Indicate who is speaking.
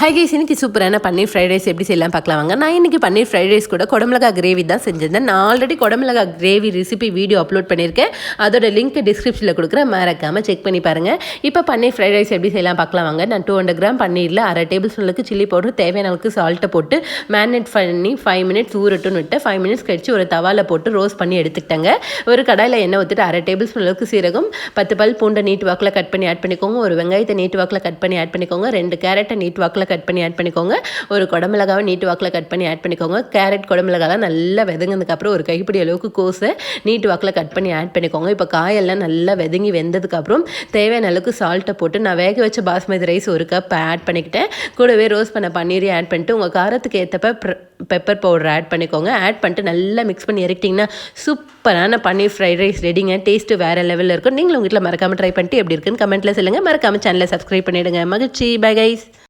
Speaker 1: Hi guys, இன்னைக்கு சூப்பரான பன்னீர் fried rice எப்படி செய்யலாம் பார்க்கலாம் வாங்க. நான் இன்றைக்கி பன்னீர் ஃப்ரைட் ரைஸ் கூட குடமிளகா கிரேவி தான் செஞ்சிருந்தேன். நான் ஆல்ரெடி குடமிளகா கிரேவி ரெசிபி வீடியோ அப்லோட் பண்ணியிருக்கேன். அதோட லிங்க் டிஸ்கிரிப்ஷனில் கொடுக்குறேன், மறக்காமல் செக் பண்ணி பாருங்கள். இப்போ பன்னீர் ஃப்ரைட் ரைஸ் எப்படி செய்யலாம் பார்க்கலாம் வாங்க. நான் 200 கிராம் பன்னீரில் 1/2 டேபிள் ஸ்பூனுக்கு சில்லி பவுடர், தேவையான அளவுக்கு சால்ட்டை போட்டு மேரினேட் பண்ணி 5 மினிட்ஸ் ஊறட்டும்னு விட்டு 5 மினிட்ஸ் கழிச்சு ஒரு தவாவில் போட்டு ரோஸ்ட் பண்ணி எடுத்துக்கிட்டாங்க. ஒரு கடாயில் எண்ணெய் ஊற்றிட்டு 1/2 டேபிள் ஸ்பூன் அளவுக்கு சீரகம், 10 பல் பூண்டை நீட்டு வாக்கில் கட் பண்ணி ஆட் பண்ணிக்கோங்க. ஒரு வெங்காயத்தை நீட்டு வாக்கில் கட் பண்ணி ஆட் பண்ணிக்கோங்க. 2 கேரட்டை நீட்டு வாக்கில் கட் பண்ணி ஆட் பண்ணிக்கோங்க. ஒரு குடமிளகாவை நீட்டு வாக்கில் கட் பண்ணி ஆட் பண்ணிக்கோங்க. கேரட் குடமிளகாலாம் நல்லா வெதங்கினதுக்கப்புறம் ஒரு கைப்பிடி அளவுக்கு கோஸை நீட்டு வாக்கில் கட் பண்ணி ஆட் பண்ணிக்கோங்க. இப்போ காயெல்லாம் நல்லா வெதங்கி வெந்ததுக்கப்புறம் தேவையான அளவுக்கு சால்ட்டை போட்டு நான் வேக வச்ச பாஸ்மதி ரைஸ் 1 கப் ஆட் பண்ணிக்கிட்டேன். கூடவே ரோஸ்ட் பண்ண பன்னீரையும் ஆட் பண்ணிட்டு உங்கள் காரத்துக்கு ஏற்றப்ப பெப்பர் பவுடர் ஆட் பண்ணிக்கோங்க. ஆட் பண்ணிட்டு நல்லா மிக்ஸ் பண்ணி இறக்கிட்டிங்கன்னா சூப்பரான பன்னீர் ஃப்ரைட் ரைஸ் ரெடிங்க. டேஸ்ட்டு வேறு லெவலில் இருக்கும். நீங்களும் உங்கள் வீட்டில் மறக்காமல் ட்ரை பண்ணிட்டு எப்படி இருக்குன்னு கமெண்ட்டில் சொல்லுங்கள். மறக்காமல் சேனலை சப்ஸ்கிரைப் பண்ணிவிடுங்க. மகிழ்ச்சி. Bye guys.